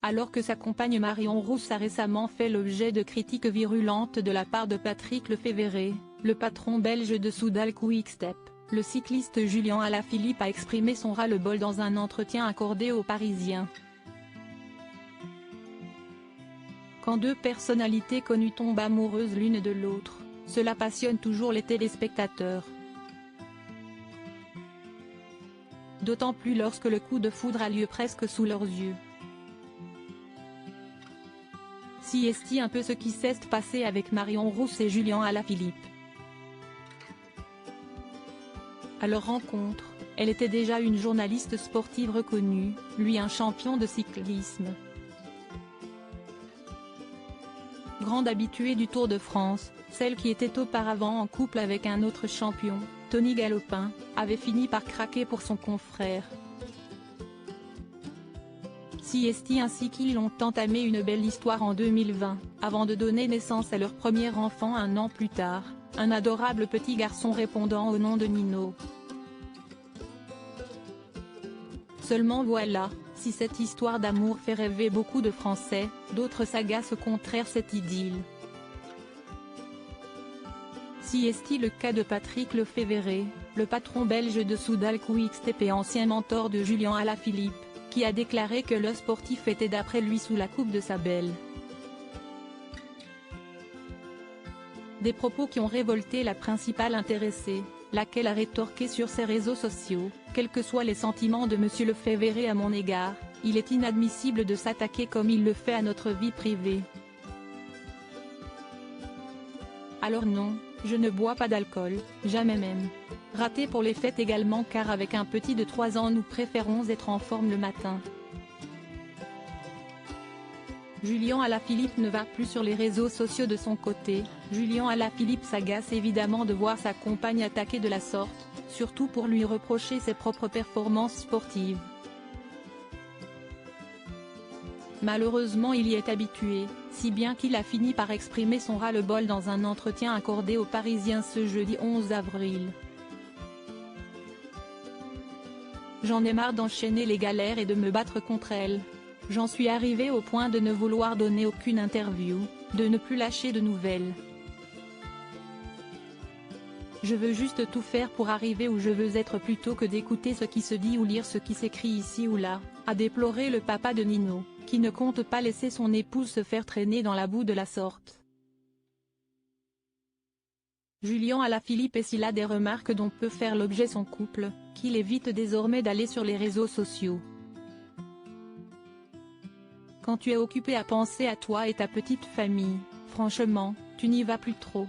alors que sa compagne Marion Rousse a récemment fait l'objet de critiques virulentes de la part de Patrick Lefèvre, le patron belge de Soudal Quick-Step. Le cycliste Julien Alaphilippe a exprimé son ras-le-bol dans un entretien accordé aux Parisiens. Quand deux personnalités connues tombent amoureuses l'une de l'autre, cela passionne toujours les téléspectateurs. D'autant plus lorsque le coup de foudre a lieu presque sous leurs yeux. Si est-il un peu ce qui s'est passé avec Marion Rousse et Julien Alaphilippe. À leur rencontre, elle était déjà une journaliste sportive reconnue, lui un champion de cyclisme. Grande habituée du Tour de France, celle qui était auparavant en couple avec un autre champion, Tony Galopin, avait fini par craquer pour son confrère. Siesti ainsi qu'ils ont entamé une belle histoire en 2020, avant de donner naissance à leur premier enfant un an plus tard, un adorable petit garçon répondant au nom de Nino. Seulement voilà, si cette histoire d'amour fait rêver beaucoup de Français, d'autres s'agacent contraire cette idylle. Si est-il le cas de Patrick Lefèvre, le patron belge de Soudal Quick-Step et ancien mentor de Julien Alaphilippe, qui a déclaré que le sportif était d'après lui sous la coupe de sa belle. Des propos qui ont révolté la principale intéressée, laquelle a rétorqué sur ses réseaux sociaux: quels que soient les sentiments de monsieur Lefèvre à mon égard, il est inadmissible de s'attaquer comme il le fait à notre vie privée. Alors non, je ne bois pas d'alcool, jamais même. Raté pour les fêtes également car avec un petit de 3 ans nous préférons être en forme le matin. Julien Alaphilippe ne va plus sur les réseaux sociaux de son côté. Julien Alaphilippe s'agace évidemment de voir sa compagne attaquée de la sorte, surtout pour lui reprocher ses propres performances sportives. Malheureusement il y est habitué, si bien qu'il a fini par exprimer son ras-le-bol dans un entretien accordé aux Parisiens ce jeudi 11 avril. J'en ai marre d'enchaîner les galères et de me battre contre elles. J'en suis arrivé au point de ne vouloir donner aucune interview, de ne plus lâcher de nouvelles. Je veux juste tout faire pour arriver où je veux être plutôt que d'écouter ce qui se dit ou lire ce qui s'écrit ici ou là, a déploré le papa de Nino, qui ne compte pas laisser son épouse se faire traîner dans la boue de la sorte. Julien Alaphilippe est s'il a des remarques dont peut faire l'objet son couple, qu'il évite désormais d'aller sur les réseaux sociaux. Quand tu es occupé à penser à toi et ta petite famille, franchement, tu n'y vas plus trop.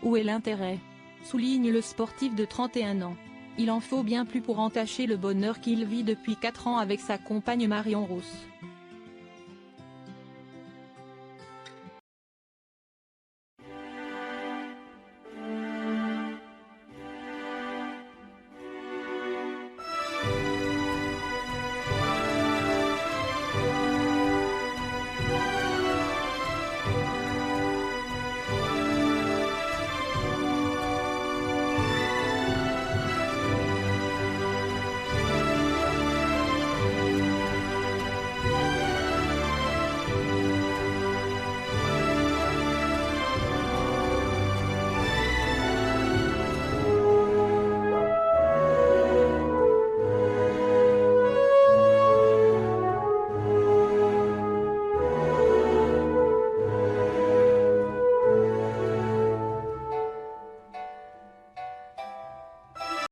Où est l'intérêt ? Souligne le sportif de 31 ans. Il en faut bien plus pour entacher le bonheur qu'il vit depuis 4 ans avec sa compagne Marion Rousse.